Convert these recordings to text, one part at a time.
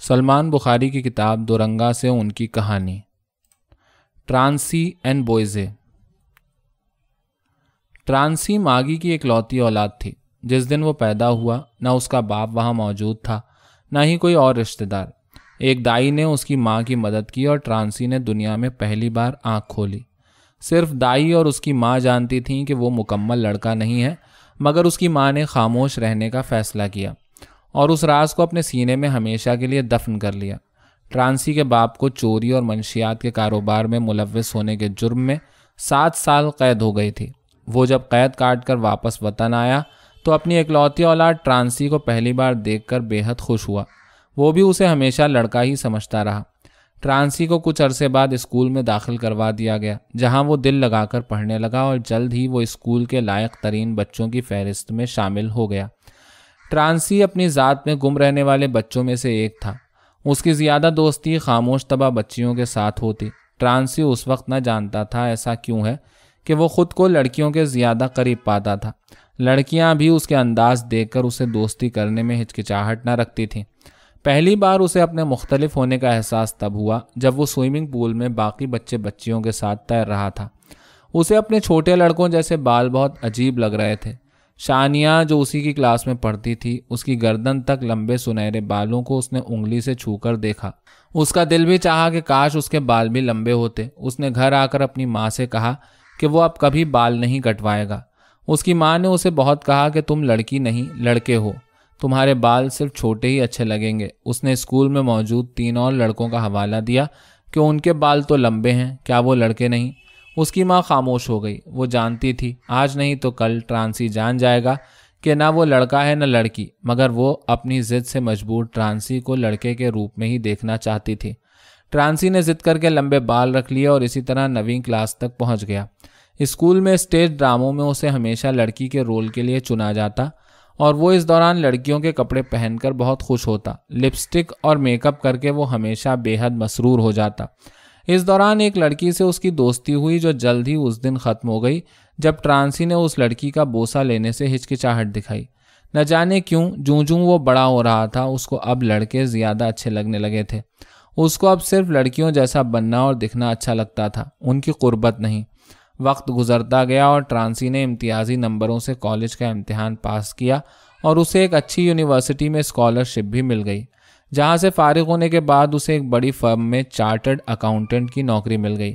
سلمان بخاری کی کتاب دورنگا سے ان کی کہانی۔ ٹرانسی اینڈ بوئزے۔ ٹرانسی ماگی کی اکلوتی اولاد تھی۔ جس دن وہ پیدا ہوا نہ اس کا باپ وہاں موجود تھا نہ ہی کوئی اور رشتہ دار۔ ایک دائی نے اس کی ماں کی مدد کی اور ٹرانسی نے دنیا میں پہلی بار آنکھ کھولی۔ صرف دائی اور اس کی ماں جانتی تھیں کہ وہ مکمل لڑکا نہیں ہے، مگر اس کی ماں نے خاموش رہنے کا فیصلہ کیا اور اس راز کو اپنے سینے میں ہمیشہ کے لیے دفن کر لیا۔ ٹرانسی کے باپ کو چوری اور منشیات کے کاروبار میں ملوث ہونے کے جرم میں 7 سال قید ہو گئی تھی۔ وہ جب قید کاٹ کر واپس وطن آیا تو اپنی اکلوتی اولاد ٹرانسی کو پہلی بار دیکھ کر بے حد خوش ہوا۔ وہ بھی اسے ہمیشہ لڑکا ہی سمجھتا رہا۔ ٹرانسی کو کچھ عرصے بعد اسکول میں داخل کروا دیا گیا، جہاں وہ دل لگا کر پڑھنے لگا اور جلد ہی وہ اسکول کے لائق ترین بچوں کی فہرست میں شامل ہو گیا۔ ٹرانسی اپنی ذات میں گم رہنے والے بچوں میں سے ایک تھا۔ اس کی زیادہ دوستی خاموش طبع بچیوں کے ساتھ ہوتی۔ ٹرانسی اس وقت نہ جانتا تھا ایسا کیوں ہے کہ وہ خود کو لڑکیوں کے زیادہ قریب پاتا تھا۔ لڑکیاں بھی اس کے انداز دیکھ کر اسے دوستی کرنے میں ہچکچاہٹ نہ رکھتی تھیں۔ پہلی بار اسے اپنے مختلف ہونے کا احساس تب ہوا جب وہ سوئمنگ پول میں باقی بچیوں کے ساتھ تیر رہا تھا۔ اسے اپنے چھوٹے لڑکوں جیسے بال بہت عجیب لگ رہے تھے۔ شانیہ جو اسی کی کلاس میں پڑھتی تھی، اس کی گردن تک لمبے سنہرے بالوں کو اس نے انگلی سے چھو کر دیکھا۔ اس کا دل بھی چاہا کہ کاش اس کے بال بھی لمبے ہوتے۔ اس نے گھر آ کر اپنی ماں سے کہا کہ وہ اب کبھی بال نہیں کٹوائے گا۔ اس کی ماں نے اسے بہت کہا کہ تم لڑکی نہیں لڑکے ہو، تمہارے بال صرف چھوٹے ہی اچھے لگیں گے۔ اس نے اسکول میں موجود 3 اور لڑکوں کا حوالہ دیا کہ ان کے بال تو لمبے ہیں، کیا وہ لڑکے نہیں؟ اس کی ماں خاموش ہو گئی۔ وہ جانتی تھی آج نہیں تو کل ٹرانسی جان جائے گا کہ نہ وہ لڑکا ہے نہ لڑکی، مگر وہ اپنی ضد سے مجبور ٹرانسی کو لڑکے کے روپ میں ہی دیکھنا چاہتی تھی۔ ٹرانسی نے ضد کر کے لمبے بال رکھ لیے اور اسی طرح 9ویں کلاس تک پہنچ گیا۔ اسکول میں اسٹیج ڈراموں میں اسے ہمیشہ لڑکی کے رول کے لیے چنا جاتا اور وہ اس دوران لڑکیوں کے کپڑے پہن کر بہت خوش ہوتا۔ لپسٹک اور میک اپ کر کے وہ ہمیشہ بے حد مسرور ہو جاتا۔ اس دوران ایک لڑکی سے اس کی دوستی ہوئی جو جلد ہی اس دن ختم ہو گئی جب ٹرانسی نے اس لڑکی کا بوسہ لینے سے ہچکچاہٹ دکھائی۔ نہ جانے کیوں جوں وہ بڑا ہو رہا تھا اس کو اب لڑکے زیادہ اچھے لگنے لگے تھے۔ اس کو اب صرف لڑکیوں جیسا بننا اور دکھنا اچھا لگتا تھا، ان کی قربت نہیں۔ وقت گزرتا گیا اور ٹرانسی نے امتیازی نمبروں سے کالج کا امتحان پاس کیا اور اسے ایک اچھی یونیورسٹی میں اسکالرشپ بھی مل گئی، جہاں سے فارغ ہونے کے بعد اسے ایک بڑی فرم میں چارٹرڈ اکاؤنٹنٹ کی نوکری مل گئی۔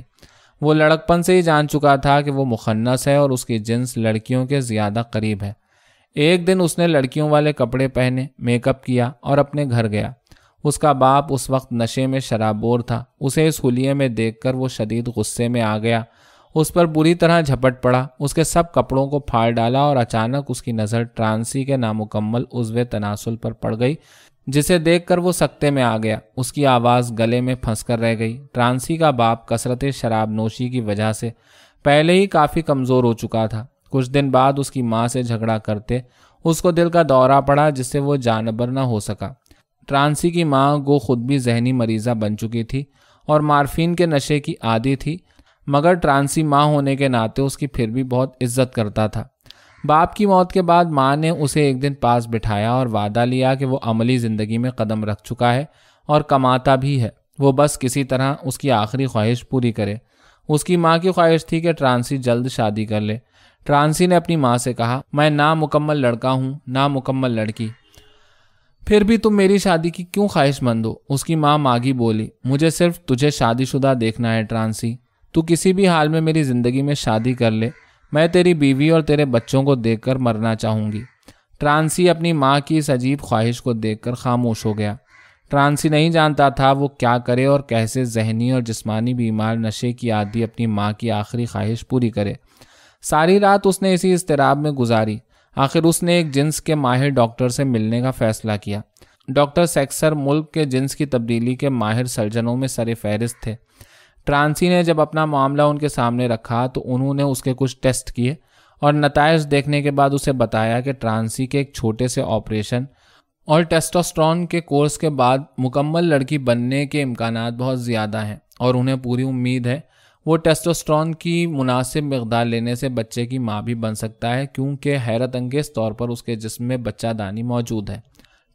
وہ لڑکپن سے ہی جان چکا تھا کہ وہ مخنث ہے اور اس کی جنس لڑکیوں کے زیادہ قریب ہے۔ ایک دن اس نے لڑکیوں والے کپڑے پہنے، میک اپ کیا اور اپنے گھر گیا۔ اس کا باپ اس وقت نشے میں شرابور تھا۔ اسے اس حلیے میں دیکھ کر وہ شدید غصے میں آ گیا، اس پر بری طرح جھپٹ پڑا، اس کے سب کپڑوں کو پھاڑ ڈالا اور اچانک اس کی نظر ٹرانسی کے نامکمل عضو تناسل پر پڑ گئی، جسے دیکھ کر وہ سکتے میں آ گیا۔ اس کی آواز گلے میں پھنس کر رہ گئی۔ ٹرانسی کا باپ کثرت شراب نوشی کی وجہ سے پہلے ہی کافی کمزور ہو چکا تھا۔ کچھ دن بعد اس کی ماں سے جھگڑا کرتے اس کو دل کا دورہ پڑا جس سے وہ جانبر نہ ہو سکا۔ ٹرانسی کی ماں گو خود بھی ذہنی مریضہ بن چکی تھی اور مارفین کے نشے کی عادی تھی، مگر ٹرانسی ماں ہونے کے ناطے اس کی پھر بھی بہت عزت کرتا تھا۔ باپ کی موت کے بعد ماں نے اسے ایک دن پاس بٹھایا اور وعدہ لیا کہ وہ عملی زندگی میں قدم رکھ چکا ہے اور کماتا بھی ہے، وہ بس کسی طرح اس کی آخری خواہش پوری کرے۔ اس کی ماں کی خواہش تھی کہ ٹرانسی جلد شادی کر لے۔ ٹرانسی نے اپنی ماں سے کہا، میں نامکمل لڑکا ہوں، نامکمل لڑکی، پھر بھی تم میری شادی کی کیوں خواہش مند ہو؟ اس کی ماں ماگی بولی، مجھے صرف تجھے شادی شدہ دیکھنا ہے ٹرانسی، تو کسی بھی حال میں میری زندگی میں شادی کر لے، میں تیری بیوی اور تیرے بچوں کو دیکھ کر مرنا چاہوں گی۔ ٹرانسی اپنی ماں کی اس عجیب خواہش کو دیکھ کر خاموش ہو گیا۔ ٹرانسی نہیں جانتا تھا وہ کیا کرے اور کیسے ذہنی اور جسمانی بیمار نشے کی عادی اپنی ماں کی آخری خواہش پوری کرے۔ ساری رات اس نے اسی اضطراب میں گزاری۔ آخر اس نے ایک جنس کے ماہر ڈاکٹر سے ملنے کا فیصلہ کیا۔ ڈاکٹر سیکسر ملک کے جنس کی تبدیلی کے ماہر سرجنوں میں سر فہرست تھے۔ ٹرانسی نے جب اپنا معاملہ ان کے سامنے رکھا تو انہوں نے اس کے کچھ ٹیسٹ کیے اور نتائج دیکھنے کے بعد اسے بتایا کہ ٹرانسی کے ایک چھوٹے سے آپریشن اور ٹیسٹوسٹرون کے کورس کے بعد مکمل لڑکی بننے کے امکانات بہت زیادہ ہیں اور انہیں پوری امید ہے وہ ٹیسٹوسٹرون کی مناسب مقدار لینے سے بچے کی ماں بھی بن سکتا ہے، کیونکہ حیرت انگیز طور پر اس کے جسم میں بچہ دانی موجود ہے۔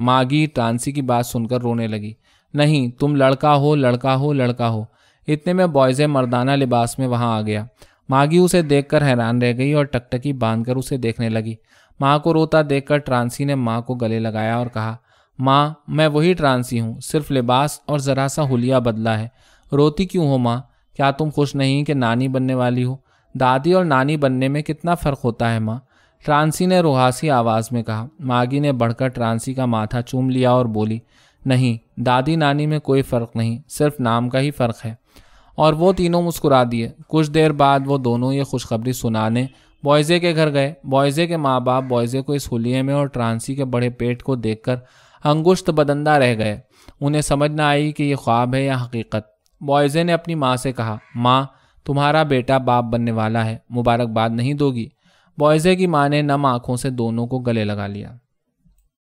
ماگی ٹرانسی کی بات سن کر رونے لگی۔ نہیں، تم لڑکا ہو، لڑکا ہو، لڑکا ہو۔ اتنے میں بوائزے مردانہ لباس میں وہاں آ گیا۔ ماگی اسے دیکھ کر حیران رہ گئی اور ٹکٹکی باندھ کر اسے دیکھنے لگی۔ ماں کو روتا دیکھ کر ٹرانسی نے ماں کو گلے لگایا اور کہا، ماں میں وہی ٹرانسی ہوں، صرف لباس اور ذرا سا حلیہ بدلا ہے۔ روتی کیوں ہو ماں؟ کیا تم خوش نہیں کہ نانی بننے والی ہو؟ دادی اور نانی بننے میں کتنا فرق ہوتا ہے ماں، ٹرانسی نے روحاسی آواز میں کہا۔ ماگی نے بڑھ کر ٹرانسی کا ماتھا چوم لیا اور بولی، نہیں، دادی نانی میں کوئی فرق نہیں، صرف نام کا ہی فرق ہے۔ اور وہ تینوں مسکرا دیے۔ کچھ دیر بعد وہ دونوں یہ خوشخبری سنانے بوائزے کے گھر گئے۔ بوائزے کے ماں باپ بوائزے کو اس حلیے میں اور ٹرانسی کے بڑے پیٹ کو دیکھ کر انگشت بدندہ رہ گئے۔ انہیں سمجھ نہ آئی کہ یہ خواب ہے یا حقیقت۔ بوائزے نے اپنی ماں سے کہا، ماں تمہارا بیٹا باپ بننے والا ہے، مبارکباد نہیں دو گی؟ بوائزے کی ماں نے نم آنکھوں سے دونوں کو گلے لگا لیا۔